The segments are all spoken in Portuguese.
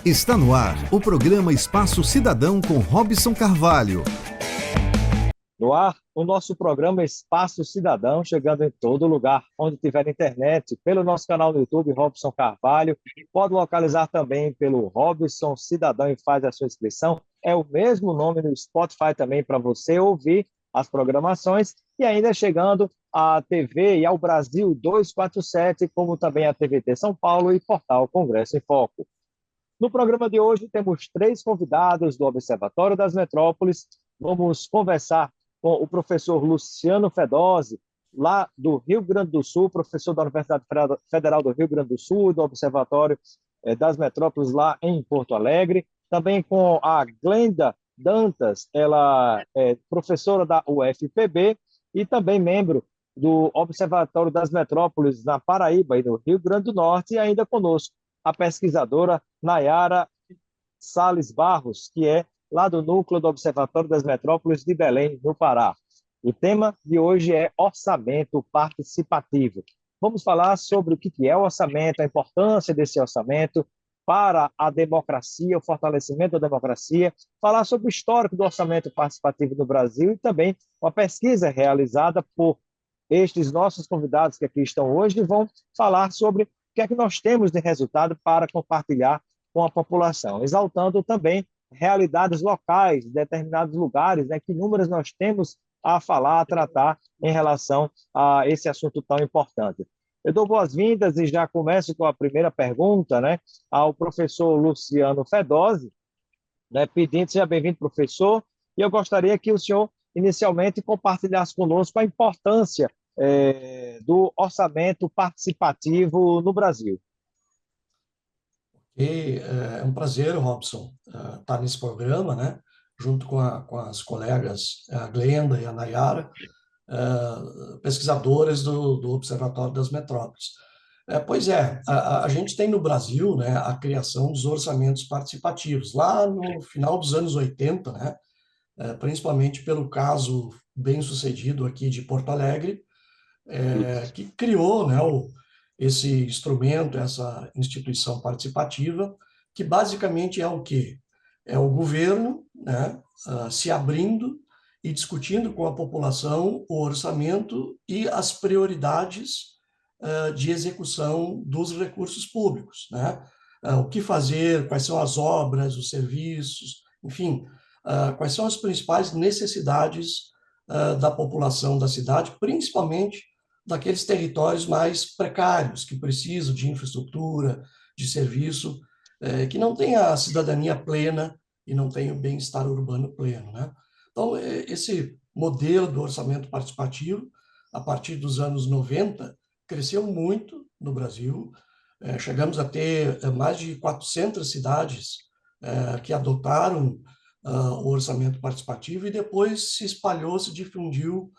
Está no ar o programa Espaço Cidadão com Robson Carvalho. No ar, o nosso programa Espaço Cidadão, chegando em todo lugar onde tiver internet, pelo nosso canal no YouTube, Robson Carvalho. Pode localizar também pelo Robson Cidadão e faz a sua inscrição. É o mesmo nome no Spotify também para você ouvir as programações. E ainda chegando à TV e ao Brasil 247, como também a TVT São Paulo e Portal Congresso em Foco. No programa de hoje, temos 3 convidados do Observatório das Metrópoles. Vamos conversar com o professor Luciano Fedose, lá do Rio Grande do Sul, professor da Universidade Federal do Rio Grande do Sul, do Observatório das Metrópoles, lá em Porto Alegre. Também com a Glenda Dantas, ela é professora da UFPB e também membro do Observatório das Metrópoles na Paraíba e no Rio Grande do Norte, e ainda conosco a pesquisadora Nayara Salles Barros, que é lá do núcleo do Observatório das Metrópoles de Belém, no Pará. O tema de hoje é orçamento participativo. Vamos falar sobre o que é o orçamento, a importância desse orçamento para a democracia, o fortalecimento da democracia, falar sobre o histórico do orçamento participativo no Brasil e também uma pesquisa realizada por estes nossos convidados que aqui estão hoje, vão falar sobre o que é que nós temos de resultado para compartilhar com a população, exaltando também realidades locais, determinados lugares, né, que números nós temos a falar, a tratar em relação a esse assunto tão importante. Eu dou boas-vindas e já começo com a primeira pergunta, né, ao professor Luciano Fedose, né, pedindo, seja bem-vindo, professor, e eu gostaria que o senhor inicialmente compartilhasse conosco a importância do orçamento participativo no Brasil. E é um prazer, Robson, estar nesse programa, né? Junto com as colegas, a Glenda e a Nayara, pesquisadoras do Observatório das Metrópoles. Pois é, a gente tem no Brasil, né, a criação dos orçamentos participativos, lá no final dos anos 80, né? Principalmente pelo caso bem-sucedido aqui de Porto Alegre, que criou, né, esse instrumento, essa instituição participativa, que basicamente é o quê? É o governo, né, se abrindo e discutindo com a população o orçamento e as prioridades de execução dos recursos públicos, né? O que fazer, quais são as obras, os serviços, enfim, quais são as principais necessidades da população da cidade, principalmente daqueles territórios mais precários, que precisam de infraestrutura, de serviço, que não têm a cidadania plena e não têm o bem-estar urbano pleno, né? Então, esse modelo do orçamento participativo, a partir dos anos 90, cresceu muito no Brasil. Chegamos a ter mais de 400 cidades que adotaram o orçamento participativo e depois se espalhou, se difundiu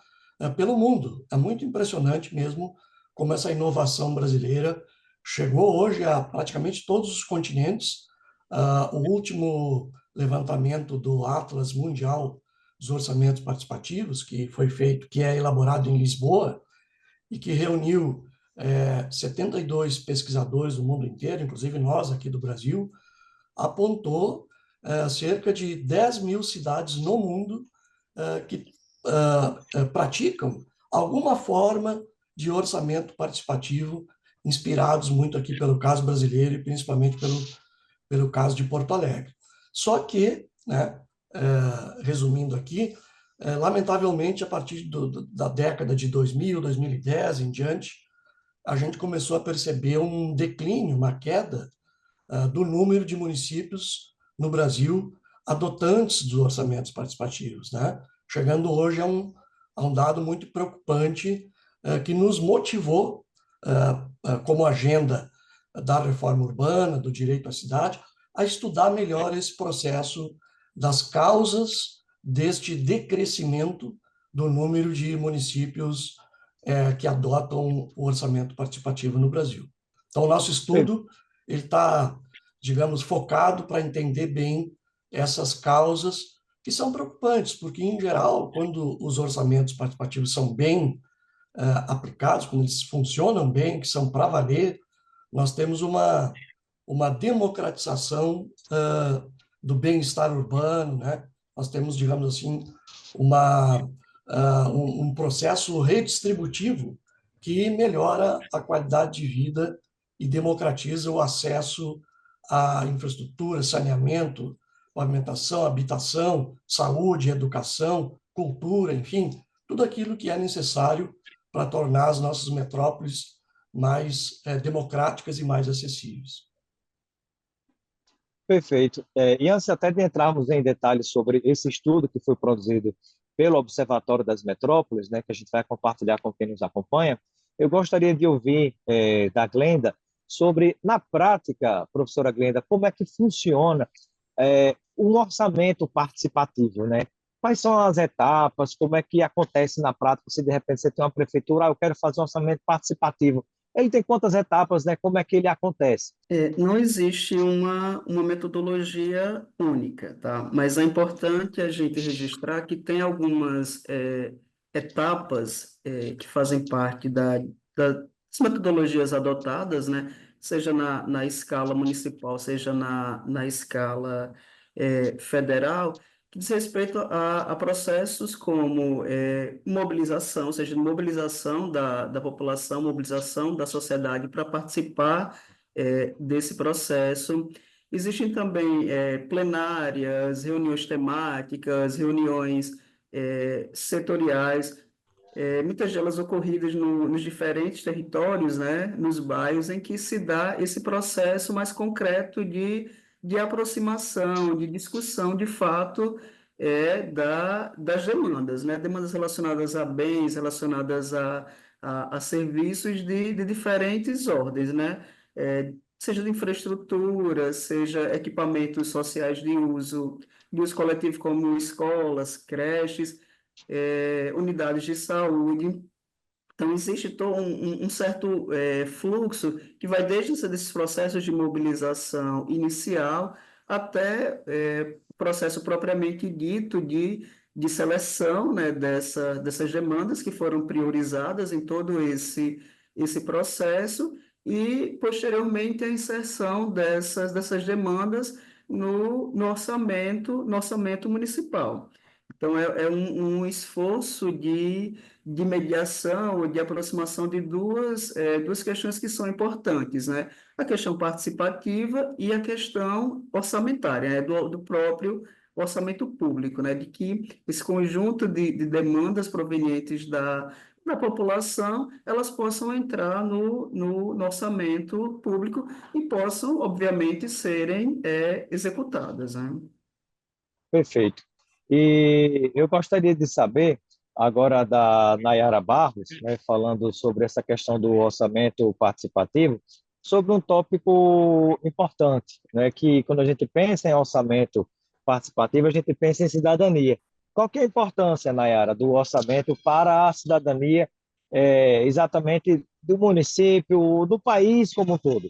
pelo mundo. É muito impressionante mesmo como essa inovação brasileira chegou hoje a praticamente todos os continentes. O último levantamento do Atlas Mundial dos Orçamentos Participativos, que foi feito, que é elaborado em Lisboa, e que reuniu 72 pesquisadores do mundo inteiro, inclusive nós aqui do Brasil, apontou cerca de 10 mil cidades no mundo que praticam alguma forma de orçamento participativo, inspirados muito aqui pelo caso brasileiro e principalmente pelo caso de Porto Alegre. Só que, né, resumindo aqui, lamentavelmente, a partir da década de 2000, 2010 em diante, a gente começou a perceber um declínio, uma queda do número de municípios no Brasil adotantes dos orçamentos participativos, né? Chegando hoje a um dado muito preocupante que nos motivou, como agenda da reforma urbana, do direito à cidade, a estudar melhor esse processo das causas deste decrescimento do número de municípios que adotam o orçamento participativo no Brasil. Então, o nosso estudo ele está, digamos, focado para entender bem essas causas que são preocupantes, porque, em geral, quando os orçamentos participativos são bem aplicados, quando eles funcionam bem, que são para valer, nós temos uma democratização do bem-estar urbano, né? Nós temos, digamos assim, um processo redistributivo que melhora a qualidade de vida e democratiza o acesso à infraestrutura, saneamento, pavimentação, habitação, saúde, educação, cultura, enfim, tudo aquilo que é necessário para tornar as nossas metrópoles mais democráticas e mais acessíveis. Perfeito. E antes até de entrarmos em detalhes sobre esse estudo que foi produzido pelo Observatório das Metrópoles, né, que a gente vai compartilhar com quem nos acompanha, eu gostaria de ouvir da Glenda sobre, na prática, professora Glenda, como é que funciona um orçamento participativo, né? Quais são as etapas, como é que acontece na prática, se de repente você tem uma prefeitura, eu quero fazer um orçamento participativo. Ele tem quantas etapas, né? Como é que ele acontece? Não existe uma metodologia única, tá? Mas é importante a gente registrar que tem algumas etapas que fazem parte das metodologias adotadas, né? Seja na escala municipal, seja na escala federal, que diz respeito a processos como mobilização, ou seja, mobilização da população, mobilização da sociedade para participar desse processo. Existem também plenárias, reuniões temáticas, reuniões setoriais, muitas delas ocorridas nos diferentes territórios, né, nos bairros, em que se dá esse processo mais concreto de aproximação, de discussão, de fato, das demandas, né, demandas relacionadas a bens, relacionadas a serviços de diferentes ordens, né, seja de infraestrutura, seja equipamentos sociais de uso coletivo, como escolas, creches, unidades de saúde. Então, existe todo um certo fluxo que vai desde desses processos de mobilização inicial até o processo propriamente dito de seleção, né, dessas demandas que foram priorizadas em todo esse processo e, posteriormente, a inserção dessas demandas no orçamento municipal. Então, é um esforço de mediação ou de aproximação de duas questões que são importantes, né? A questão participativa e a questão orçamentária, né? Do próprio orçamento público, né? De que esse conjunto de demandas provenientes da população, elas possam entrar no orçamento público e possam, obviamente, serem executadas, né? Perfeito. E eu gostaria de saber, agora da Nayara Barros, né, falando sobre essa questão do orçamento participativo, sobre um tópico importante, né, que quando a gente pensa em orçamento participativo, a gente pensa em cidadania. Qual que é a importância, Nayara, do orçamento para a cidadania, exatamente do município, do país como um todo?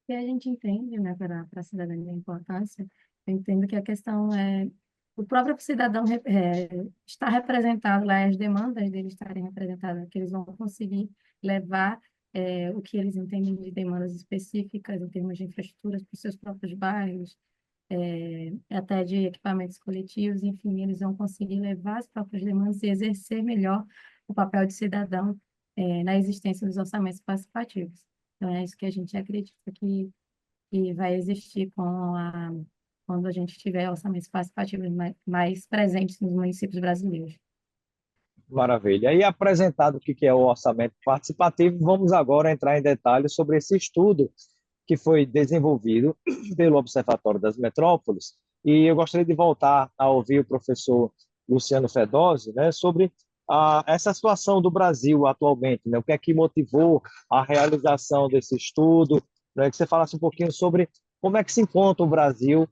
Que a gente entende, né, para a cidadania a importância, eu entendo que a questão é o próprio cidadão está representado lá, as demandas dele estarem representadas, que eles vão conseguir levar o que eles entendem de demandas específicas em termos de infraestruturas para os seus próprios bairros, até de equipamentos coletivos, enfim, eles vão conseguir levar as próprias demandas e exercer melhor o papel de cidadão na existência dos orçamentos participativos. Então, é isso que a gente acredita que vai existir quando a gente tiver orçamentos participativos mais presentes nos municípios brasileiros. Maravilha. E apresentado o que é o orçamento participativo, vamos agora entrar em detalhes sobre esse estudo que foi desenvolvido pelo Observatório das Metrópoles. E eu gostaria de voltar a ouvir o professor Luciano Fedosio, né, sobre essa situação do Brasil atualmente, né, o que é que motivou a realização desse estudo, né, que você falasse um pouquinho sobre como é que se encontra o Brasil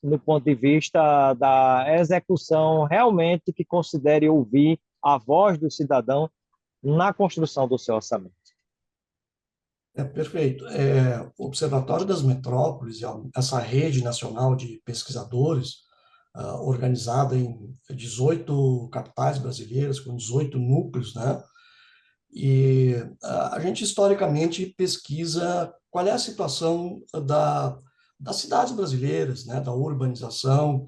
no ponto de vista da execução realmente que considere ouvir a voz do cidadão na construção do seu orçamento. Perfeito. O Observatório das Metrópoles, essa rede nacional de pesquisadores, organizada em 18 capitais brasileiras, com 18 núcleos, né? E a gente historicamente pesquisa qual é a situação das cidades brasileiras, né, da urbanização,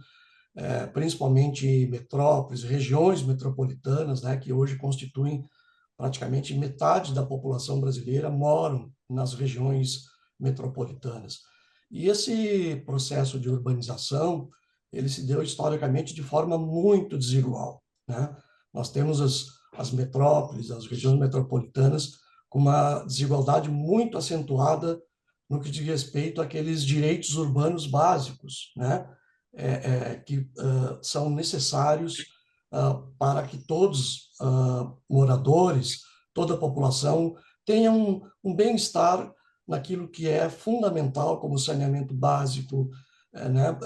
principalmente metrópoles, regiões metropolitanas, né, que hoje constituem praticamente metade da população brasileira moram nas regiões metropolitanas. E esse processo de urbanização, ele se deu historicamente de forma muito desigual, né? Nós temos as metrópoles, as regiões metropolitanas, com uma desigualdade muito acentuada no que diz respeito àqueles direitos urbanos básicos, né? Que são necessários para que todos moradores, toda a população tenha um bem-estar naquilo que é fundamental, como saneamento básico, né,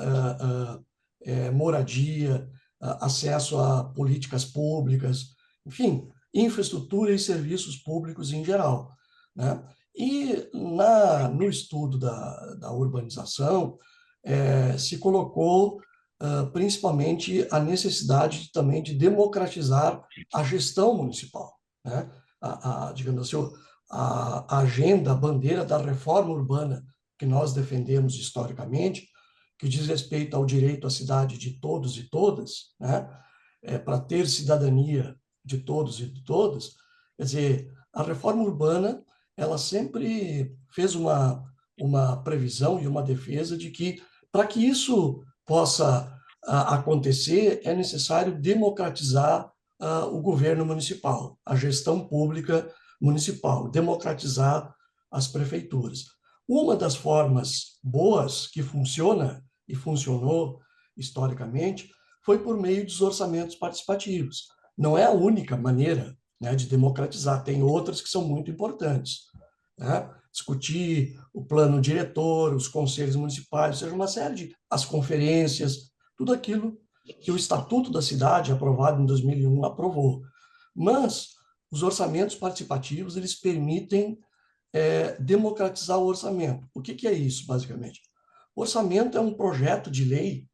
moradia, acesso a políticas públicas, enfim, infraestrutura e serviços públicos em geral, né? E no estudo da urbanização, se colocou principalmente a necessidade também de democratizar a gestão municipal, né? Digamos assim, a agenda, a bandeira da reforma urbana que nós defendemos historicamente, que diz respeito ao direito à cidade de todos e todas, né? Para ter cidadania de todos e de todas, quer dizer, a reforma urbana, ela sempre fez uma previsão e uma defesa de que, para que isso possa acontecer, é necessário democratizar o governo municipal, a gestão pública municipal, democratizar as prefeituras. Uma das formas boas que funciona e funcionou historicamente foi por meio dos orçamentos participativos. Não é a única maneira, né, de democratizar, tem outras que são muito importantes, né? Discutir o plano diretor, os conselhos municipais, ou seja, uma série as conferências, tudo aquilo que o Estatuto da Cidade, aprovado em 2001, aprovou. Mas os orçamentos participativos, eles permitem democratizar o orçamento. O que é isso, basicamente? O orçamento é um projeto de lei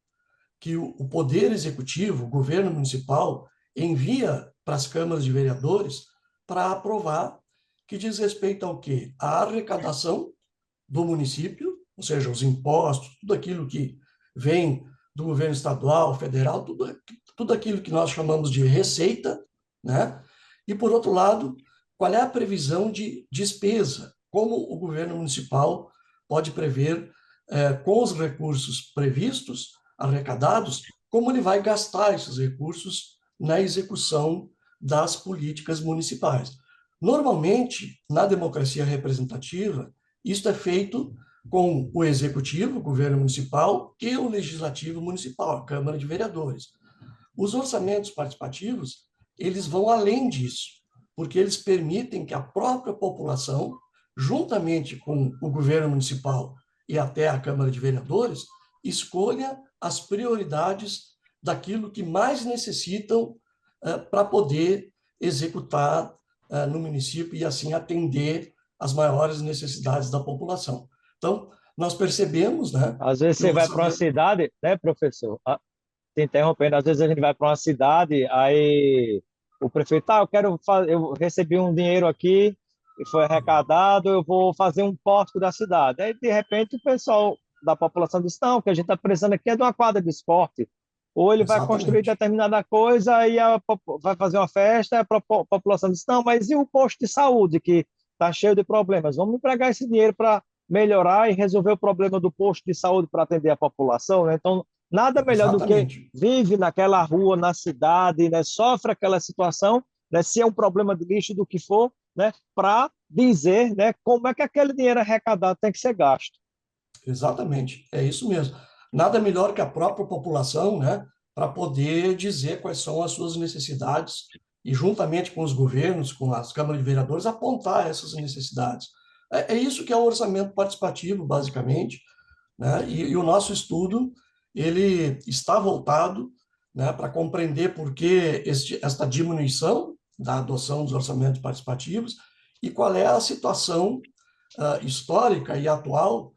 que o Poder Executivo, o governo municipal, envia para as câmaras de vereadores para aprovar, que diz respeito ao quê? A arrecadação do município, ou seja, os impostos, tudo aquilo que vem do governo estadual, federal, tudo aquilo que nós chamamos de receita, né? E, por outro lado, qual é a previsão de despesa? Como o governo municipal pode prever, com os recursos previstos, arrecadados, como ele vai gastar esses recursos na execução das políticas municipais. Normalmente, na democracia representativa, isto é feito com o executivo, o governo municipal, e o legislativo municipal, a Câmara de Vereadores. Os orçamentos participativos, eles vão além disso, porque eles permitem que a própria população, juntamente com o governo municipal e até a Câmara de Vereadores, escolha as prioridades daquilo que mais necessitam para poder executar no município e assim atender as maiores necessidades da população. Então, nós percebemos, né? Às vezes você vai para uma cidade, né, professor? Te interrompendo, às vezes a gente vai para uma cidade, aí o prefeito, eu recebi um dinheiro aqui e foi arrecadado, eu vou fazer um pórtico da cidade. Aí, de repente, o pessoal da população diz, não, o que a gente está precisando aqui é de uma quadra de esporte. Ou ele vai construir Exatamente. determinada coisa e vai fazer uma festa, a população diz, não, mas e o posto de saúde que está cheio de problemas? Vamos empregar esse dinheiro para melhorar e resolver o problema do posto de saúde para atender a população, né? Então, nada melhor do que Exatamente. vive naquela rua, na cidade, né? Sofre aquela situação, né? Se é um problema de lixo, do que for, né? Para dizer, né? Como é que aquele dinheiro arrecadado tem que ser gasto. Exatamente, é isso mesmo. Nada melhor que a própria população, né, para poder dizer quais são as suas necessidades e, juntamente com os governos, com as câmaras de vereadores, apontar essas necessidades. É isso que é o orçamento participativo, basicamente, né? E o nosso estudo, ele está voltado, né, para compreender por que esta diminuição da adoção dos orçamentos participativos e qual é a situação histórica e atual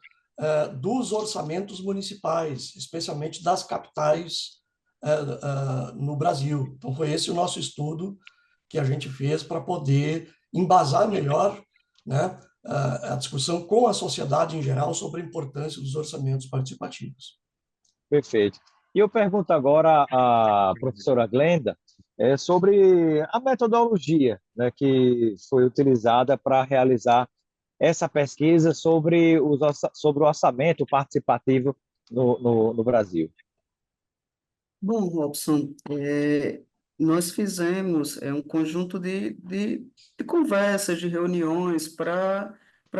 dos orçamentos municipais, especialmente das capitais no Brasil. Então, foi esse o nosso estudo que a gente fez para poder embasar melhor, né, a discussão com a sociedade em geral sobre a importância dos orçamentos participativos. Perfeito. E eu pergunto agora à professora Glenda sobre a metodologia, né, que foi utilizada para realizar essa pesquisa sobre, sobre o orçamento participativo no Brasil. Bom, Robson, nós fizemos um conjunto de conversas, de reuniões para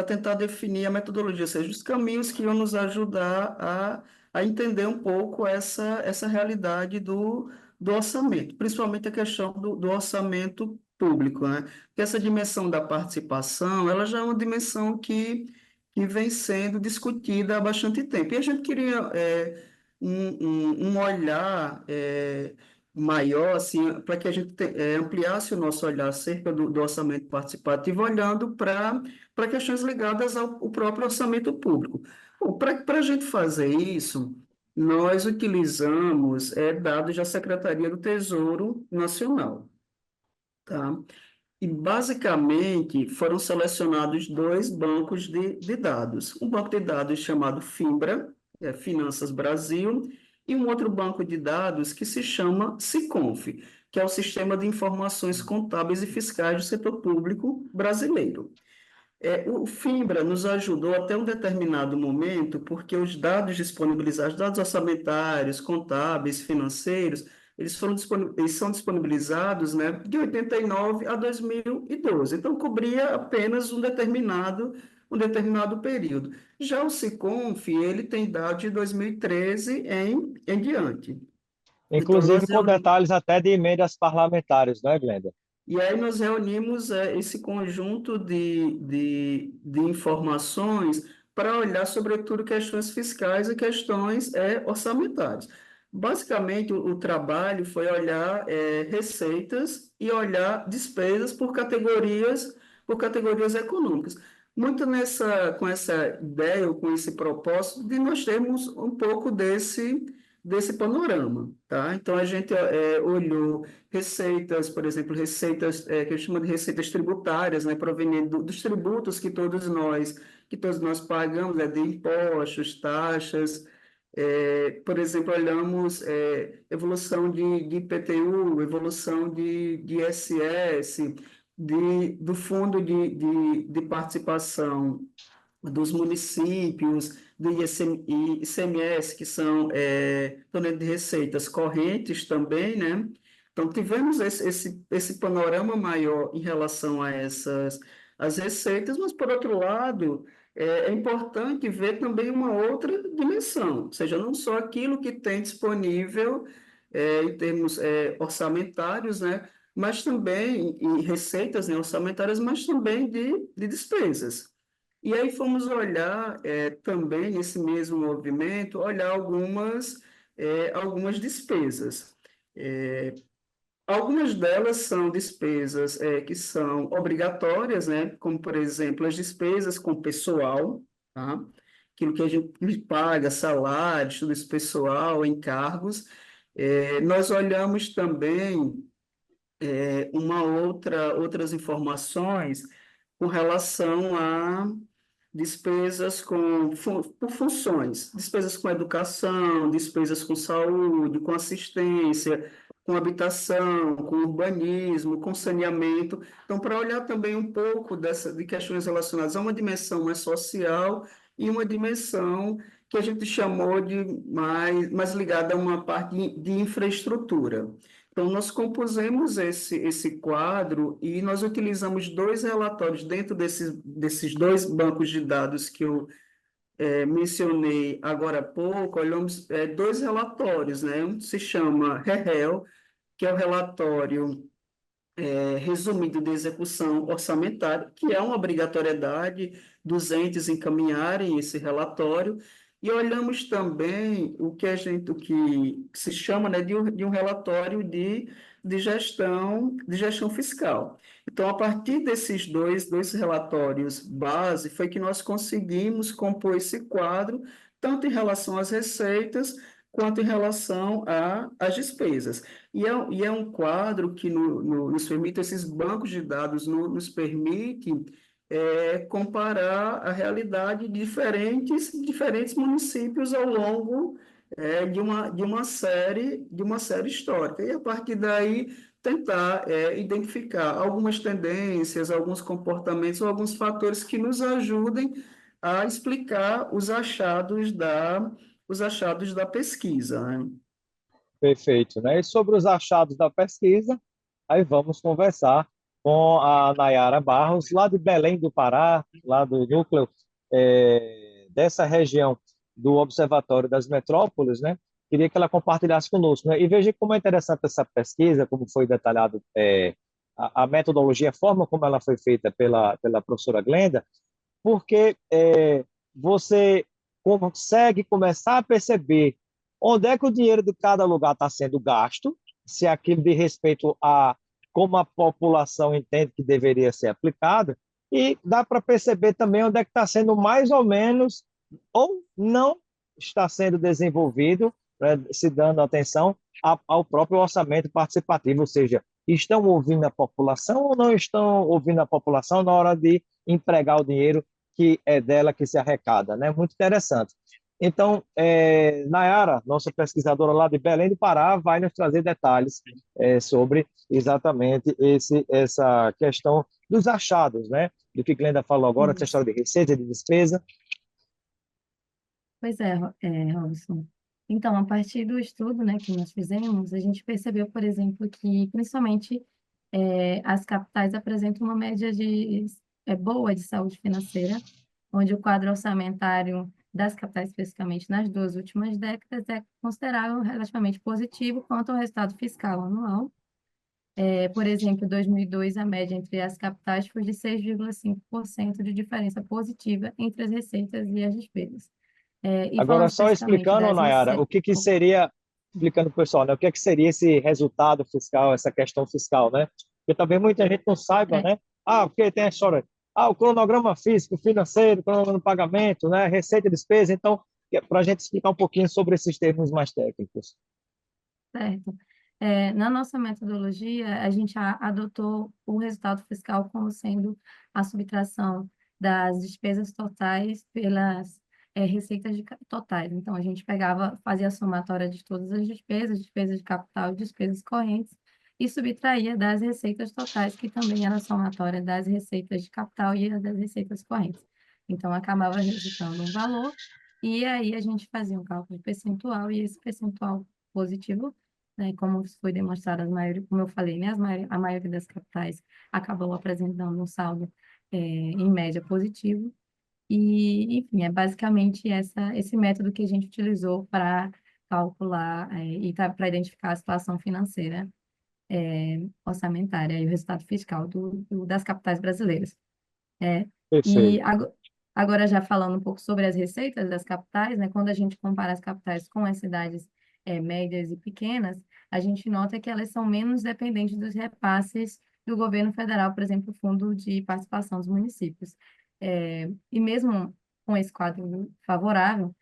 tentar definir a metodologia, ou seja, os caminhos que iam nos ajudar a entender um pouco essa realidade do orçamento, principalmente a questão do orçamento público, né? Porque essa dimensão da participação, ela já é uma dimensão que vem sendo discutida há bastante tempo. E a gente queria um olhar maior, assim, para que a gente ampliasse o nosso olhar acerca do orçamento participativo, olhando para questões ligadas ao próprio orçamento público. Para a gente fazer isso, nós utilizamos dados da Secretaria do Tesouro Nacional, tá? E, basicamente, foram selecionados dois bancos de dados. Um banco de dados chamado Fimbra, Finanças Brasil, e um outro banco de dados que se chama Siconf, que é o Sistema de Informações Contábeis e Fiscais do Setor Público Brasileiro. O Fimbra nos ajudou até um determinado momento, porque os dados disponibilizados, dados orçamentários, contábeis, financeiros, eles são disponibilizados, né, de 89 a 2012. Então, cobria apenas um determinado período. Já o Siconf, ele tem dados de 2013 em diante. Então, Inclusive nós com detalhes até de emendas parlamentares, não é, Glenda? e aí nós reunimos esse conjunto de informações para olhar, sobretudo, questões fiscais e questões orçamentárias. Basicamente, o trabalho foi olhar receitas e olhar despesas por categorias econômicas. Muito com essa ideia ou com esse propósito de nós termos um pouco desse panorama, tá? Então, a gente olhou receitas, por exemplo, receitas que eu chamo de receitas tributárias, né, provenientes dos tributos que todos nós pagamos, de impostos, taxas. Por exemplo, olhamos evolução de IPTU, evolução de ISS, do fundo de participação dos municípios, do ICMS, que são de receitas correntes também, né? Então, tivemos esse panorama maior em relação a as receitas, mas, por outro lado, é importante ver também uma outra dimensão, ou seja, não só aquilo que tem disponível em termos orçamentários, né? Mas também em receitas, né, orçamentárias, mas também de despesas. E aí fomos olhar também nesse mesmo movimento, olhar algumas despesas. Algumas delas são despesas que são obrigatórias, né? Como, por exemplo, as despesas com pessoal, tá? Aquilo que a gente paga, salários, tudo isso pessoal, encargos. Nós olhamos também outras informações com relação a despesas por funções, despesas com educação, despesas com saúde, com assistência, com habitação, com urbanismo, com saneamento. Então, para olhar também um pouco de questões relacionadas a uma dimensão mais social e uma dimensão que a gente chamou de mais ligada a uma parte de infraestrutura. Então, nós compusemos esse quadro e nós utilizamos dois relatórios dentro desses dois bancos de dados que eu mencionei agora há pouco. Olhamos dois relatórios, né? Um se chama REREL, que é o relatório resumido de execução orçamentária, que é uma obrigatoriedade dos entes encaminharem esse relatório, e olhamos também o que se chama, né, de um relatório de gestão fiscal. Então, a partir desses dois relatórios base, foi que nós conseguimos compor esse quadro, tanto em relação às receitas, quanto em relação às despesas. E é um quadro que nos permite, esses bancos de dados nos permite comparar a realidade de diferentes municípios ao longo de uma série histórica. E a partir daí tentar identificar algumas tendências, alguns comportamentos ou alguns fatores que nos ajudem a explicar os achados da pesquisa, né? Perfeito, né? E sobre os achados da pesquisa, aí vamos conversar com a Nayara Barros, lá de Belém do Pará, lá do núcleo dessa região do Observatório das Metrópoles, né? Queria que ela compartilhasse conosco, né? E veja como é interessante essa pesquisa, como foi detalhado a metodologia, a forma como ela foi feita pela professora Glenda, porque você consegue começar a perceber onde é que o dinheiro de cada lugar está sendo gasto, se aquilo de respeito a como a população entende que deveria ser aplicado, e dá para perceber também onde é que está sendo mais ou menos ou não está sendo desenvolvido, né, se dando atenção ao próprio orçamento participativo, ou seja, estão ouvindo a população ou não estão ouvindo a população na hora de empregar o dinheiro que é dela que se arrecada, né? Muito interessante. Então, Nayara, nossa pesquisadora lá de Belém do Pará, vai nos trazer detalhes sobre exatamente essa questão dos achados, né? Do que Glenda falou agora, essa Isso. história de receita, de despesa. Pois é, Robson. Então, a partir do estudo, né, que nós fizemos, a gente percebeu, por exemplo, que principalmente as capitais apresentam uma média boa de saúde financeira, onde o quadro orçamentário das capitais, especificamente nas 2 últimas décadas, é considerável relativamente positivo quanto ao resultado fiscal anual. Por exemplo, em 2002, a média entre as capitais foi de 6,5% de diferença positiva entre as receitas e as despesas. E falando Agora, só especificamente explicando, das Nayara, o receitas. que que seria, explicando para o pessoal, né? O que é que seria esse resultado fiscal, essa questão fiscal, né? Porque talvez muita gente não saiba, né? Ah, porque tem a história, o cronograma físico, financeiro, cronograma de pagamento, né? Receita e despesa. Então, para a gente explicar um pouquinho sobre esses termos mais técnicos. Certo. Na nossa metodologia, a gente adotou o resultado fiscal como sendo a subtração das despesas totais pelas receitas totais. Então, a gente fazia a somatória de todas as despesas de capital e despesas correntes, e subtraía das receitas totais, que também era a somatória das receitas de capital e das receitas correntes. Então, acabava resultando um valor, e aí a gente fazia um cálculo percentual, e esse percentual positivo, né, como foi demonstrado, como eu falei, né, a maioria das capitais acabou apresentando um saldo, em média, positivo. E, enfim, é basicamente esse método que a gente utilizou para calcular, e para identificar a situação financeira, orçamentária e o resultado fiscal das capitais brasileiras. É, e Perfeito. agora já falando um pouco sobre as receitas das capitais, né, quando a gente compara as capitais com as cidades médias e pequenas, a gente nota que elas são menos dependentes dos repasses do governo federal, por exemplo, o Fundo de Participação dos Municípios. E mesmo com esse quadro favorável,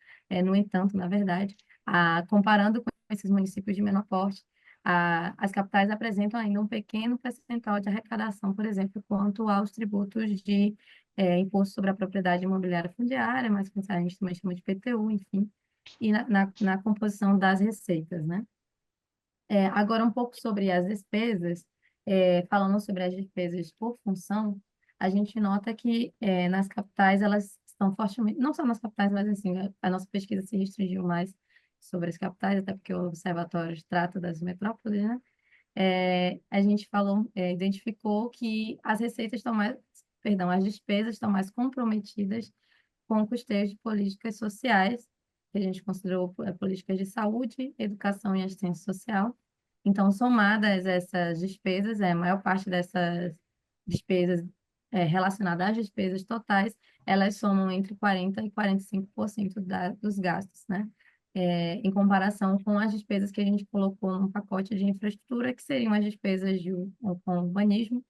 no entanto, na verdade, comparando com esses municípios de menor porte, as capitais apresentam ainda um pequeno percentual de arrecadação, por exemplo, quanto aos tributos de imposto sobre a propriedade imobiliária fundiária, mas que a gente também chama de PTU, enfim, e na composição das receitas, né? Agora, um pouco sobre as despesas, falando sobre as despesas por função, a gente nota que nas capitais elas estão fortemente, não só nas capitais, mas assim, a nossa pesquisa se restringiu mais sobre as capitais, até porque o observatório trata das metrópoles, né? A gente identificou que as receitas estão mais, perdão, as despesas estão mais comprometidas com custeios de políticas sociais, que a gente considerou políticas de saúde, educação e assistência social. Então, somadas essas despesas, a maior parte dessas despesas relacionadas às despesas totais, elas somam entre 40% e 45% dos gastos, né? Em comparação com as despesas que a gente colocou no pacote de infraestrutura, que seriam as despesas com urbanismo,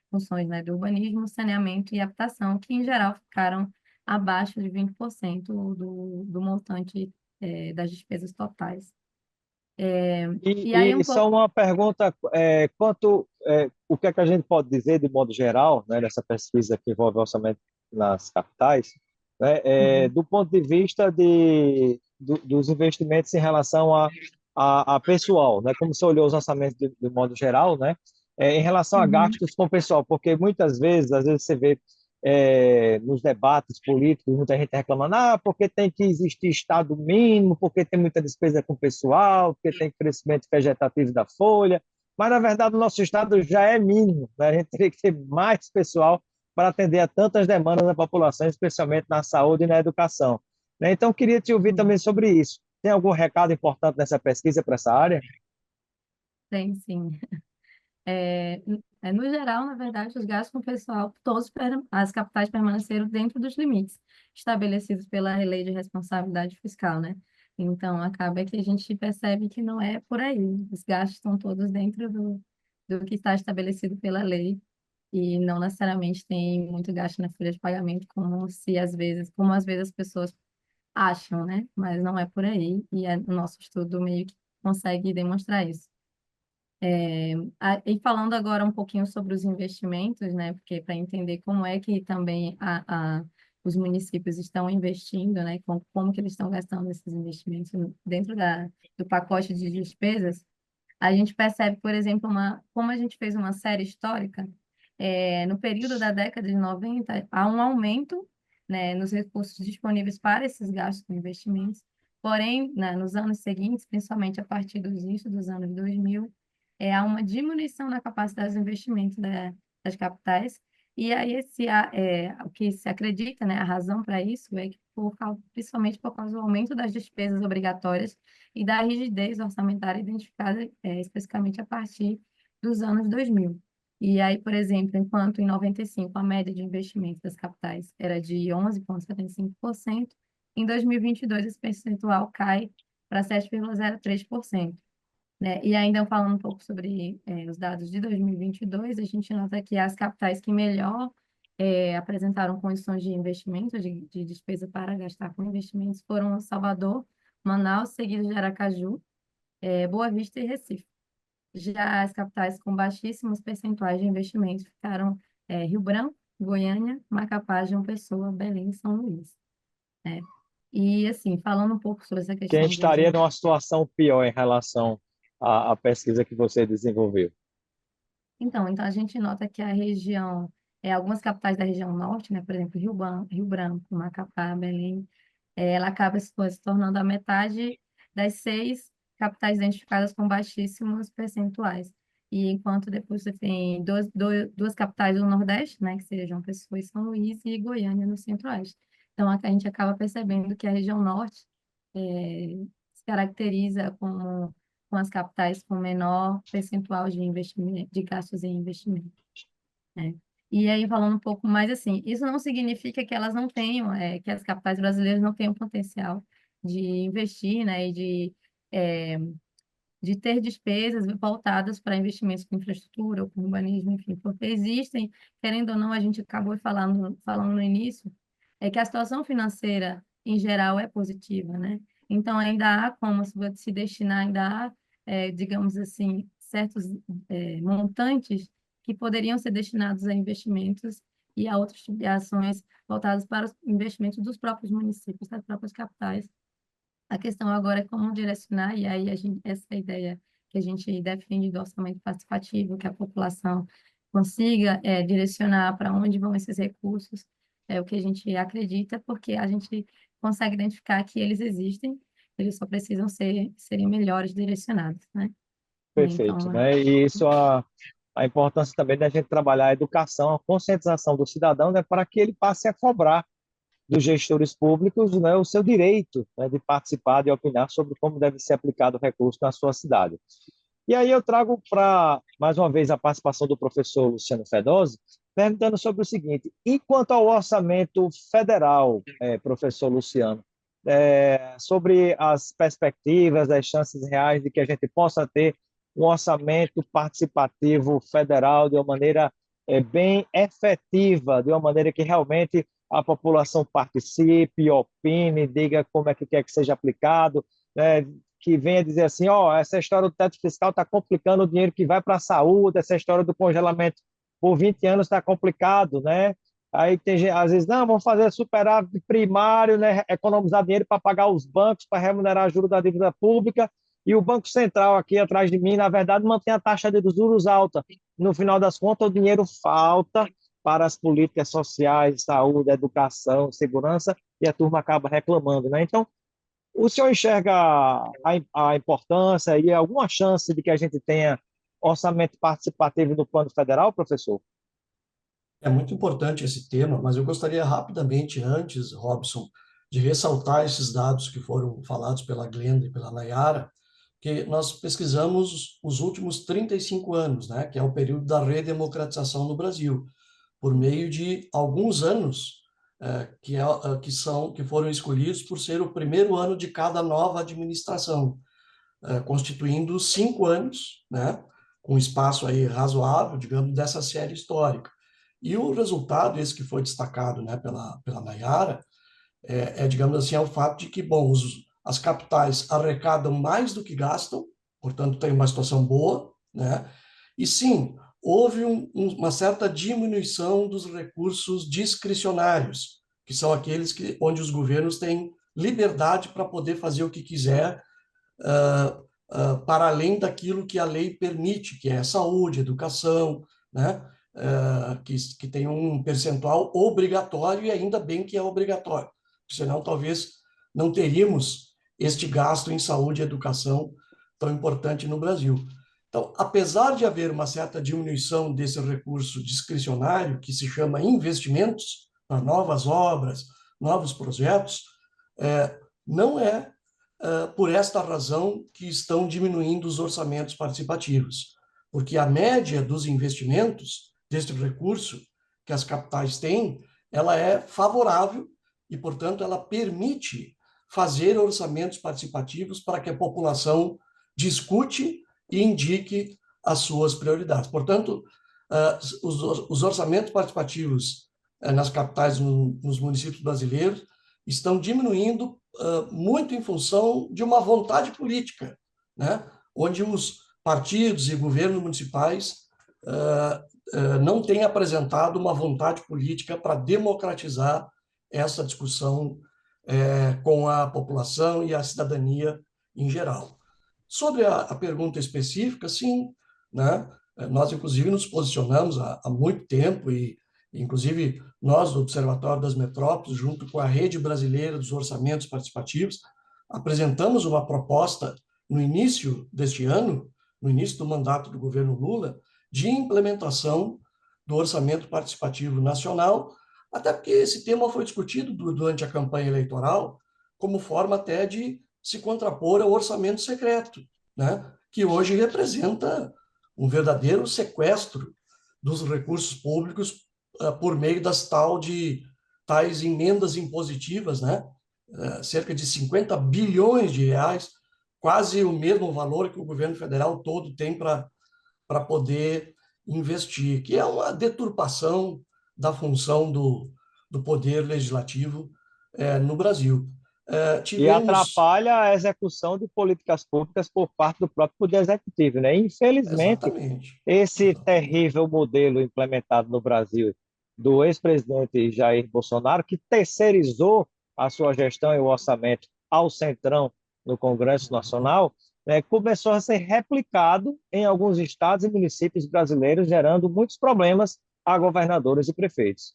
funções, né, do urbanismo, saneamento e habitação, que em geral ficaram abaixo de 20% do montante das despesas totais. E aí E um só pouco, uma pergunta, o que é que a gente pode dizer de modo geral, né, nessa pesquisa que envolve orçamento nas capitais, né, uhum, do ponto de vista dos investimentos em relação a pessoal, né, como você olhou os orçamentos de modo geral, né, em relação a uhum, gastos com pessoal, porque muitas vezes, às vezes você vê nos debates políticos, muita gente reclamando, porque tem que existir Estado mínimo, porque tem muita despesa com pessoal, porque tem crescimento vegetativo da folha, mas na verdade o nosso Estado já é mínimo, né? A gente teria que ter mais pessoal para atender a tantas demandas da população, especialmente na saúde e na educação. Né? Então, queria te ouvir sim, também sobre isso. Tem algum recado importante nessa pesquisa para essa área? tem sim. No geral, na verdade, os gastos com o pessoal, as capitais permaneceram dentro dos limites estabelecidos pela Lei de Responsabilidade Fiscal, né? Então, acaba que a gente percebe que não é por aí. Os gastos estão todos dentro do que está estabelecido pela lei e não necessariamente tem muito gasto na folha de pagamento, como às vezes as pessoas acham, né? Mas não é por aí o nosso estudo meio que consegue demonstrar isso. E falando agora um pouquinho sobre os investimentos, né? Porque para entender como é que também os municípios estão investindo, né? Como que eles estão gastando esses investimentos dentro do pacote de despesas, a gente percebe, por exemplo, como a gente fez uma série histórica, no período da década de 90 há um aumento, né, nos recursos disponíveis para esses gastos com investimentos, porém, né, nos anos seguintes, principalmente a partir dos inícios dos anos 2000, há uma diminuição na capacidade de investimento das capitais, e aí o que se acredita, né, a razão para isso é que principalmente por causa do aumento das despesas obrigatórias e da rigidez orçamentária identificada especificamente a partir dos anos 2000. E aí, por exemplo, enquanto em 95 a média de investimento das capitais era de 11,75%, em 2022 esse percentual cai para 7,03%. Né? E ainda falando um pouco sobre os dados de 2022, a gente nota que as capitais que melhor apresentaram condições de investimento, de despesa para gastar com investimentos, foram Salvador, Manaus, seguido de Aracaju, Boa Vista e Recife. Já as capitais com baixíssimos percentuais de investimento ficaram Rio Branco, Goiânia, Macapá, João Pessoa, Belém e São Luís. Né? E, assim, falando um pouco sobre essa Quem questão de estaria numa situação pior em relação à pesquisa que você desenvolveu? Então a gente nota que a região, algumas capitais da região norte, né, por exemplo, Rio Branco, Macapá, Belém, ela acaba se tornando a metade das 6 capitais identificadas com baixíssimos percentuais. E enquanto depois você tem duas capitais do Nordeste, né, que sejam Pessoa e São Luís, e Goiânia no Centro-Oeste. Então, a gente acaba percebendo que a região Norte se caracteriza com as capitais com menor percentual de investimento, de gastos em investimento, né? E aí, falando um pouco mais assim, isso não significa que elas não tenham, que as capitais brasileiras não tenham potencial de investir, né, e é, de ter despesas voltadas para investimentos com infraestrutura ou com urbanismo, enfim, porque existem, querendo ou não, a gente acabou falando no início, que a situação financeira, em geral, é positiva, né? Então, ainda há como se destinar, ainda há, digamos assim, certos montantes que poderiam ser destinados a investimentos e a outros tipos de ações voltadas para os investimentos dos próprios municípios, das próprias capitais. A questão agora é como direcionar, e aí essa ideia que a gente defende do orçamento participativo, que a população consiga direcionar para onde vão esses recursos, é o que a gente acredita, porque a gente consegue identificar que eles existem, eles só precisam serem melhores direcionados, né? Perfeito, Então, né? E isso a importância também da gente trabalhar a educação, a conscientização do cidadão, né, para que ele passe a cobrar dos gestores públicos, né, o seu direito, né, de participar, de opinar sobre como deve ser aplicado o recurso na sua cidade. E aí eu trago para, mais uma vez, a participação do professor Luciano Fedose, perguntando sobre o seguinte: e quanto ao orçamento federal, professor Luciano, sobre as perspectivas, as chances reais de que a gente possa ter um orçamento participativo federal de uma maneira bem efetiva, de uma maneira que realmente a população participe, opine, diga como é que quer que seja aplicado, né? que venha dizer assim, ó, essa história do teto fiscal está complicando o dinheiro que vai para a saúde, essa história do congelamento por 20 anos está complicado, né? Aí tem gente, às vezes, não, vamos fazer superávit primário, né? Economizar dinheiro para pagar os bancos, para remunerar juros da dívida pública, e o Banco Central aqui atrás de mim, na verdade, mantém a taxa de juros alta. No final das contas, o dinheiro falta para as políticas sociais, saúde, educação, segurança, e a turma acaba reclamando, né? Então, o senhor enxerga a importância e alguma chance de que a gente tenha orçamento participativo no plano federal, professor? É muito importante esse tema, mas eu gostaria rapidamente, antes, Robson, de ressaltar esses dados que foram falados pela Glenda e pela Nayara, que nós pesquisamos os últimos 35 anos, né, que é o período da redemocratização no Brasil, por meio de alguns anos que foram escolhidos por ser o primeiro ano de cada nova administração, constituindo 5 anos, né, com espaço aí razoável, digamos, dessa série histórica. E o resultado, esse que foi destacado, né, pela Nayara, digamos assim, é o fato de que, bom, as capitais arrecadam mais do que gastam, portanto, tem uma situação boa, né? E sim, houve uma certa diminuição dos recursos discricionários, que são aqueles onde os governos têm liberdade para poder fazer o que quiser, para além daquilo que a lei permite, que é saúde, educação, né? Que tem um percentual obrigatório, e ainda bem que é obrigatório, senão talvez não teríamos este gasto em saúde e educação tão importante no Brasil. Então, apesar de haver uma certa diminuição desse recurso discricionário, que se chama investimentos para novas obras, novos projetos, não é por esta razão que estão diminuindo os orçamentos participativos, porque a média dos investimentos deste recurso que as capitais têm, ela é favorável e, portanto, ela permite fazer orçamentos participativos para que a população discute e indique as suas prioridades. Portanto, os orçamentos participativos nas capitais, nos municípios brasileiros, estão diminuindo muito em função de uma vontade política, né? Onde os partidos e governos municipais não têm apresentado uma vontade política para democratizar essa discussão com a população e a cidadania em geral. Sobre a pergunta específica, sim, né? Nós, inclusive, nos posicionamos há muito tempo e, inclusive, nós, do Observatório das Metrópoles, junto com a Rede Brasileira dos Orçamentos Participativos, apresentamos uma proposta no início deste ano, no início do mandato do governo Lula, de implementação do orçamento participativo nacional, até porque esse tema foi discutido durante a campanha eleitoral como forma até de se contrapor ao orçamento secreto, né? Que hoje representa um verdadeiro sequestro dos recursos públicos por meio das tais emendas impositivas, né? Cerca de 50 bilhões de reais, quase o mesmo valor que o governo federal todo tem para poder investir, que é uma deturpação da função do poder legislativo no Brasil. E Tivemos... atrapalha a execução de políticas públicas por parte do próprio Poder Executivo, né? Infelizmente, Exatamente. esse Exatamente. terrível modelo implementado no Brasil do ex-presidente Jair Bolsonaro, que terceirizou a sua gestão e o orçamento ao Centrão no Congresso Nacional, né, começou a ser replicado em alguns estados e municípios brasileiros, gerando muitos problemas a governadores e prefeitos.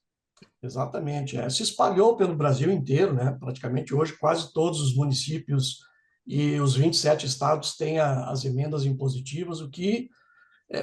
Exatamente. Se espalhou pelo Brasil inteiro, né? Praticamente hoje quase todos os municípios e os 27 estados têm as emendas impositivas, o que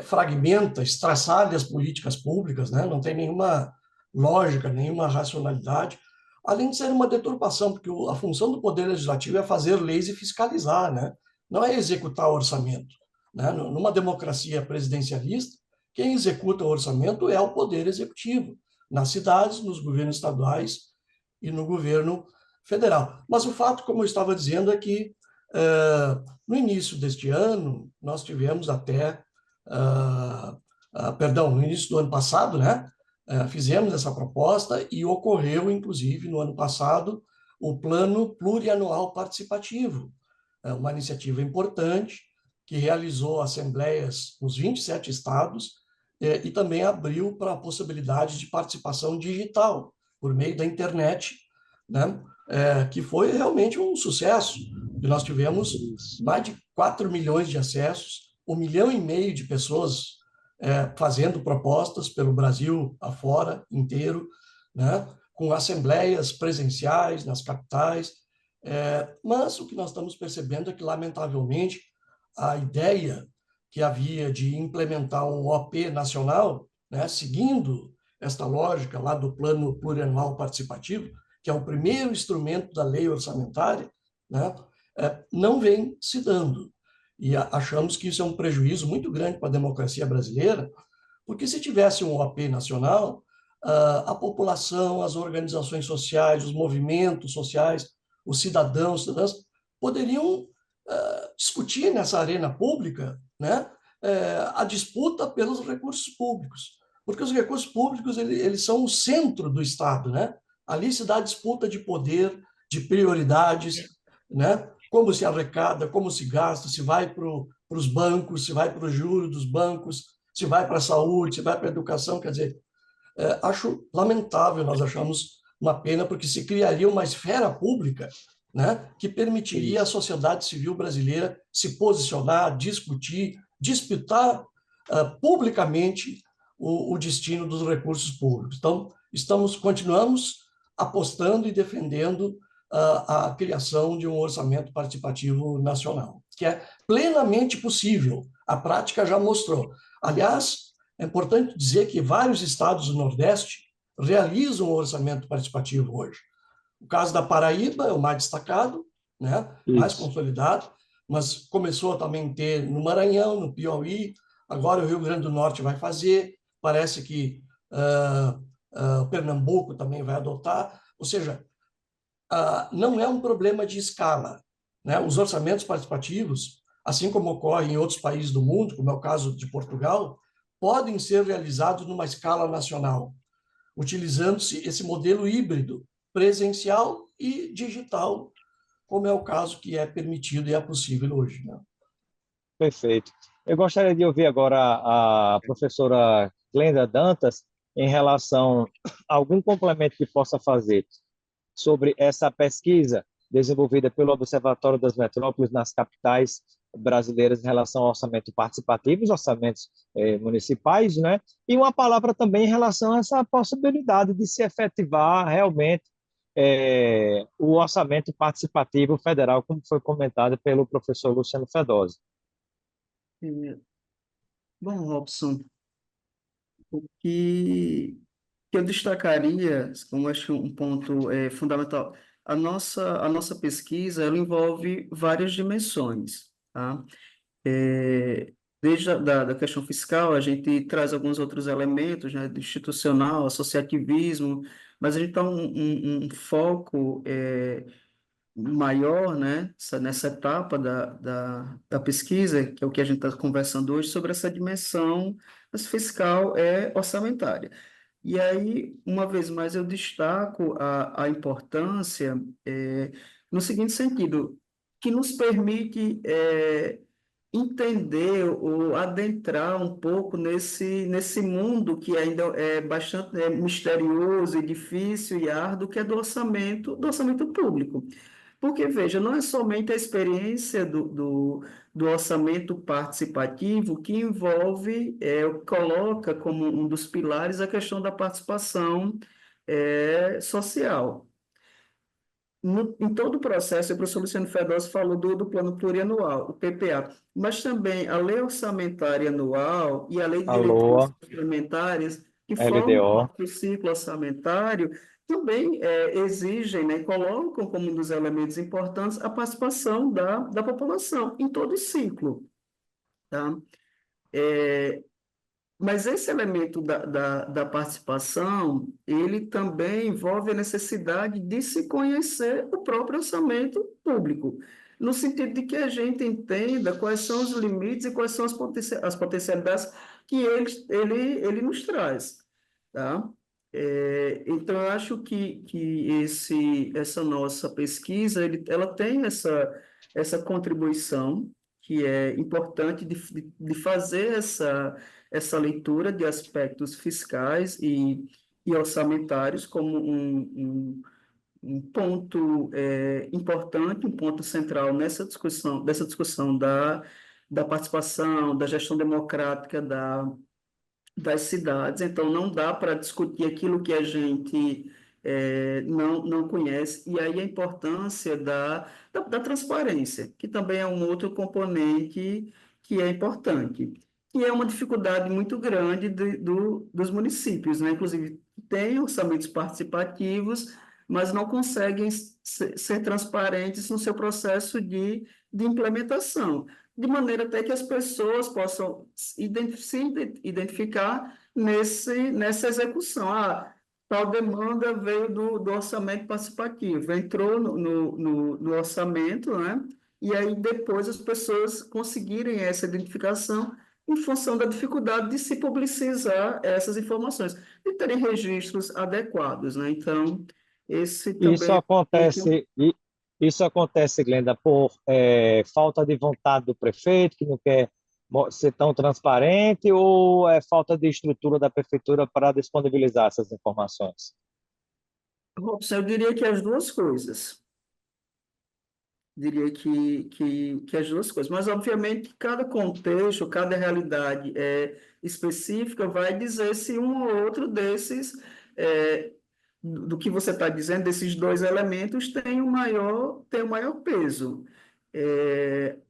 fragmenta, estraçalha as políticas públicas, né? Não tem nenhuma lógica, nenhuma racionalidade, além de ser uma deturpação, porque a função do Poder Legislativo é fazer leis e fiscalizar, né? Não é executar o orçamento, né? Numa democracia presidencialista, quem executa o orçamento é o Poder Executivo, nas cidades, nos governos estaduais e no governo federal. Mas o fato, como eu estava dizendo, é que no início deste ano, nós tivemos até perdão, no início do ano passado, né, fizemos essa proposta e ocorreu, inclusive, no ano passado, o Plano Plurianual Participativo, uma iniciativa importante que realizou assembleias nos 27 estados e também abriu para a possibilidade de participação digital por meio da internet, né? Que foi realmente um sucesso. E nós tivemos mais de 4 milhões de acessos, 1,5 milhão de pessoas fazendo propostas pelo Brasil afora inteiro, né? Com assembleias presenciais nas capitais. Mas o que nós estamos percebendo é que, lamentavelmente, a ideia que havia de implementar um OP nacional, né, seguindo esta lógica lá do Plano Plurianual Participativo, que é o primeiro instrumento da lei orçamentária, né, não vem se dando. E achamos que isso é um prejuízo muito grande para a democracia brasileira, porque se tivesse um OP nacional, a população, as organizações sociais, os movimentos sociais, os cidadãos, cidadãs, poderiam discutir nessa arena pública, né, a disputa pelos recursos públicos, porque os recursos públicos eles são o centro do Estado, né? Ali se dá a disputa de poder, de prioridades, né? Como se arrecada, como se gasta, se vai para os bancos, se vai para os juros dos bancos, se vai para a saúde, se vai para a educação, quer dizer, acho lamentável, nós achamos uma pena, porque se criaria uma esfera pública, né, que permitiria à sociedade civil brasileira se posicionar, discutir, disputar publicamente o destino dos recursos públicos. Então, continuamos apostando e defendendo a criação de um orçamento participativo nacional, que é plenamente possível. A prática já mostrou. Aliás, é importante dizer que vários estados do Nordeste realizam um orçamento participativo hoje. O caso da Paraíba é o mais destacado, né? Mais consolidado, mas começou a também ter no Maranhão, no Piauí, agora o Rio Grande do Norte vai fazer, parece que Pernambuco também vai adotar, ou seja, não é um problema de escala, né? Os orçamentos participativos, assim como ocorre em outros países do mundo, como é o caso de Portugal, podem ser realizados numa escala nacional, utilizando-se esse modelo híbrido, presencial e digital, como é o caso que é permitido e é possível hoje, né? Perfeito. Eu gostaria de ouvir agora a professora Glenda Dantas em relação a algum complemento que possa fazer sobre essa pesquisa desenvolvida pelo Observatório das Metrópoles nas capitais brasileiras em relação ao orçamento participativo, os orçamentos municipais, né? E uma palavra também em relação a essa possibilidade de se efetivar realmente o orçamento participativo federal, como foi comentado pelo professor Luciano Fedose. Bom, Robson, o que eu destacaria, como acho um ponto fundamental, a nossa pesquisa ela envolve várias dimensões, tá? Desde da questão fiscal, a gente traz alguns outros elementos, né, do institucional, associativismo, mas a gente dá um foco maior, né, nessa etapa da pesquisa, que é o que a gente está conversando hoje, sobre essa dimensão fiscal orçamentária. E aí, uma vez mais, eu destaco a importância no seguinte sentido, que nos permite entender ou adentrar um pouco nesse mundo que ainda é bastante misterioso e difícil e árduo, que é do orçamento público. Porque, veja, não é somente a experiência do orçamento participativo que envolve, coloca como um dos pilares a questão da participação social. Em todo o processo, o professor Luciano Fedose falou do Plano Plurianual, o PPA, mas também a Lei Orçamentária Anual e a Lei de Diretrizes Alô, Orçamentárias, que formam LDO. parte do ciclo orçamentário, também exigem, né, colocam como um dos elementos importantes a participação da população em todo o ciclo, tá? Mas esse elemento da participação, ele também envolve a necessidade de se conhecer o próprio orçamento público, no sentido de que a gente entenda quais são os limites e quais são as potencialidades que ele nos traz, tá? Então, eu acho que essa nossa pesquisa, ela tem essa contribuição, que é importante de fazer essa leitura de aspectos fiscais e orçamentários como um ponto importante, um ponto central dessa discussão da participação, da gestão democrática das cidades. Então, não dá para discutir aquilo que a gente não conhece. E aí a importância da transparência, que também é um outro componente que é importante. E é uma dificuldade muito grande dos municípios, né? Inclusive, tem orçamentos participativos, mas não conseguem ser transparentes no seu processo de implementação, de maneira até que as pessoas possam se identificar nessa execução. Ah, tal demanda veio do orçamento participativo, entrou no orçamento, né? E aí depois as pessoas conseguirem essa identificação em função da dificuldade de se publicizar essas informações, de terem registros adequados, né? Então, esse Isso também é um ponto. acontece, isso acontece, Glenda, por falta de vontade do prefeito, que não quer ser tão transparente, ou é falta de estrutura da prefeitura para disponibilizar essas informações? Robson, eu diria que as duas coisas. Diria que as duas coisas. Mas, obviamente, cada contexto, cada realidade específica vai dizer se um ou outro desses, do que você está dizendo, desses dois elementos, tem o maior peso.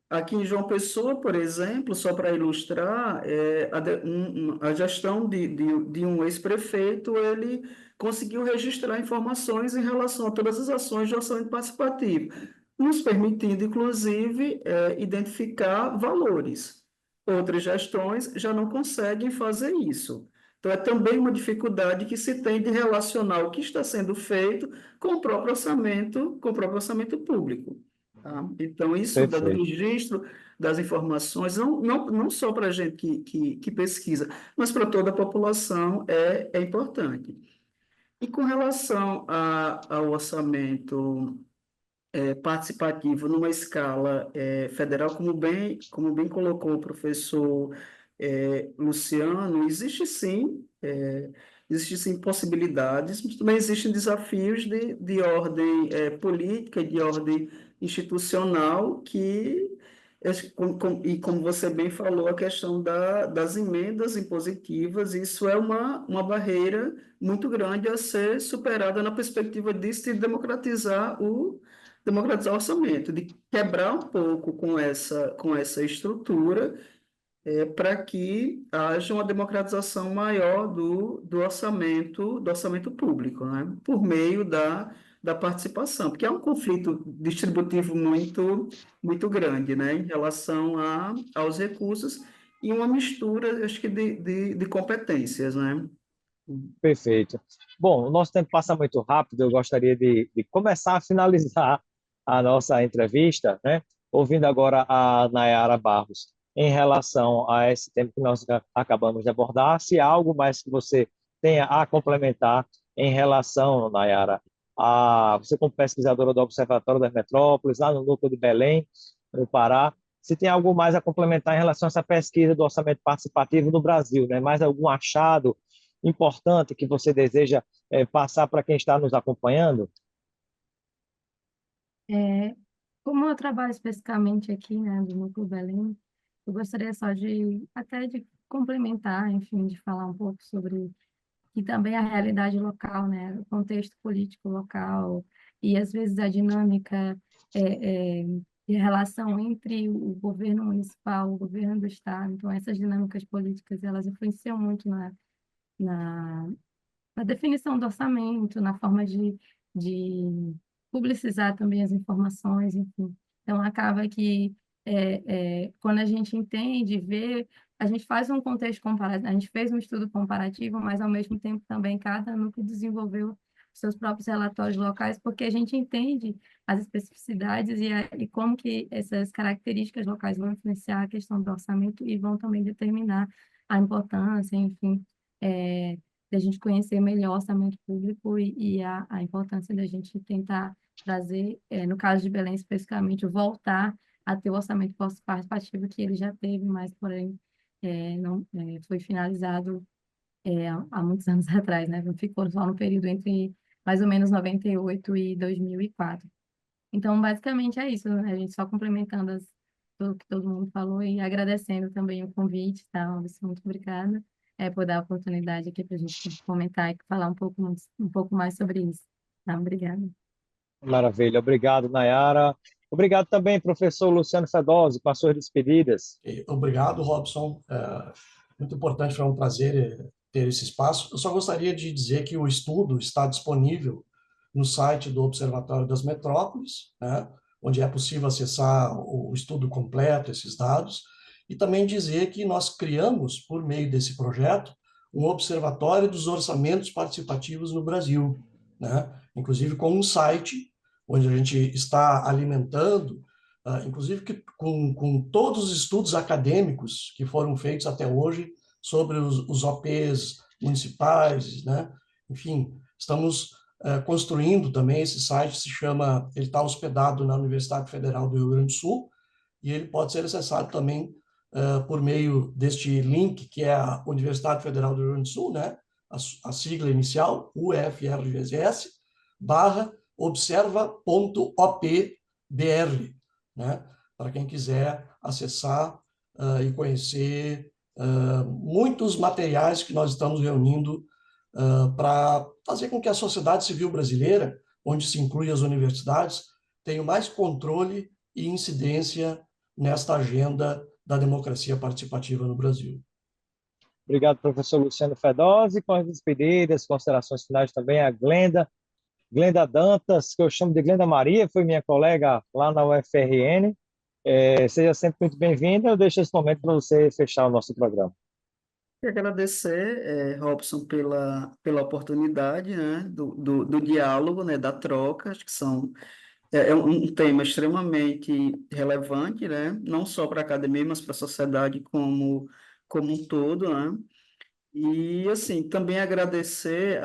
Aqui em João Pessoa, por exemplo, só para ilustrar, a gestão de um ex-prefeito, ele conseguiu registrar informações em relação a todas as ações de orçamento participativo, nos permitindo, inclusive, identificar valores. Outras gestões já não conseguem fazer isso. Então, é também uma dificuldade que se tem de relacionar o que está sendo feito com o próprio orçamento público. Tá? Então, isso do Perfeito. registro das informações, não só para a gente que pesquisa, mas para toda a população é importante. E com relação ao orçamento participativo numa escala federal, como bem colocou o professor Luciano, existe sim possibilidades, mas também existem desafios de ordem política, de ordem institucional, e como você bem falou, a questão das emendas impositivas, isso é uma barreira muito grande a ser superada na perspectiva disso, de democratizar o orçamento, de quebrar um pouco com essa estrutura, para que haja uma democratização maior do orçamento público, né? Por meio da participação, porque é um conflito distributivo muito grande, né? Em relação aos recursos e uma mistura, acho que, de competências, né? Perfeito. Bom, o nosso tempo passa muito rápido, eu gostaria de começar a finalizar a nossa entrevista, né? Ouvindo agora a Nayara Barros, em relação a esse tema que nós acabamos de abordar, se há algo mais que você tenha a complementar em relação, Nayara, a você como pesquisadora do Observatório das Metrópoles, lá no núcleo de Belém, no Pará, se tem algo mais a complementar em relação a essa pesquisa do orçamento participativo no Brasil, né? Mais algum achado importante que você deseja passar para quem está nos acompanhando? É, como eu trabalho especificamente aqui, né, do Núcleo Belém, eu gostaria só até de complementar, enfim, de falar um pouco sobre e também a realidade local, né, o contexto político local e às vezes a dinâmica de relação entre o governo municipal, o governo do estado. Então essas dinâmicas políticas elas influenciam muito na, na definição do orçamento, na forma de publicizar também as informações, enfim. Então, acaba que quando a gente entende, vê, a gente faz um contexto comparativo, a gente fez um estudo comparativo, mas, ao mesmo tempo, também cada núcleo desenvolveu seus próprios relatórios locais, porque a gente entende as especificidades e como que essas características locais vão influenciar a questão do orçamento e vão também determinar a importância, enfim, a gente conhecer melhor o orçamento público e a importância da gente tentar trazer, no caso de Belém especificamente, voltar a ter o orçamento participativo que ele já teve, mas porém não foi finalizado há muitos anos atrás, né? Ficou só no período entre mais ou menos 98 e 2004. Então, basicamente é isso, né? A gente só complementando tudo que todo mundo falou e agradecendo também o convite, tá? Anderson, muito obrigada por dar a oportunidade aqui para a gente comentar e falar um pouco mais sobre isso. Tá? Obrigada. Maravilha, obrigado, Nayara. Obrigado também, professor Luciano Fedose, com as suas despedidas. Obrigado, Robson. Muito importante, foi um prazer ter esse espaço. Eu só gostaria de dizer que o estudo está disponível no site do Observatório das Metrópoles, né, onde é possível acessar o estudo completo, esses dados, e também dizer que nós criamos, por meio desse projeto, um observatório dos orçamentos participativos no Brasil, né, inclusive com um site onde a gente está alimentando, inclusive com todos os estudos acadêmicos que foram feitos até hoje sobre os OPs municipais, né? Enfim, estamos construindo também esse site, ele está hospedado na Universidade Federal do Rio Grande do Sul, e ele pode ser acessado também por meio deste link, que é a Universidade Federal do Rio Grande do Sul, né? A sigla inicial, UFRGS, /observa.opbr, né? Para quem quiser acessar e conhecer muitos materiais que nós estamos reunindo para fazer com que a sociedade civil brasileira, onde se inclui as universidades, tenha mais controle e incidência nesta agenda da democracia participativa no Brasil. Obrigado, professor Luciano Fedose. Com as despedidas, considerações finais também, a Glenda Dantas, que eu chamo de Glenda Maria, foi minha colega lá na UFRN. Seja sempre muito bem-vinda. Eu deixo esse momento para você fechar o nosso programa. Quero agradecer, Robson, pela oportunidade, né, do diálogo, né, da troca. Acho que é um tema extremamente relevante, né, não só para a academia, mas para a sociedade como um todo, né? E, assim, também agradecer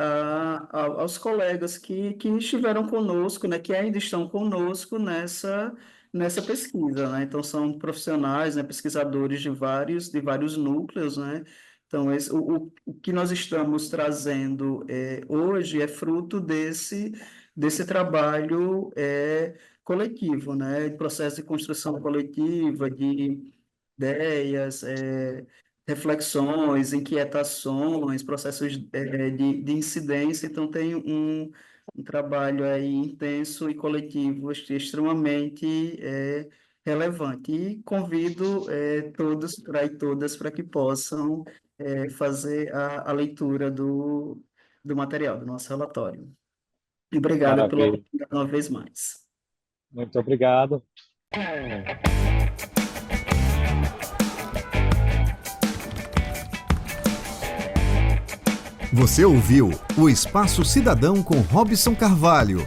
aos colegas que estiveram conosco, né, que ainda estão conosco nessa pesquisa, né? Então, são profissionais, né, pesquisadores de vários núcleos, né? Então, o que nós estamos trazendo hoje é fruto desse trabalho coletivo, né? Processo de construção coletiva, de ideias, reflexões, inquietações, processos de incidência. Então, tem um trabalho aí intenso e coletivo extremamente relevante. E convido todos e todas para que possam fazer a leitura do material, do nosso relatório. E obrigada pela Maravilha. oportunidade uma vez mais. Muito obrigado. Você ouviu o Espaço Cidadão com Robson Carvalho.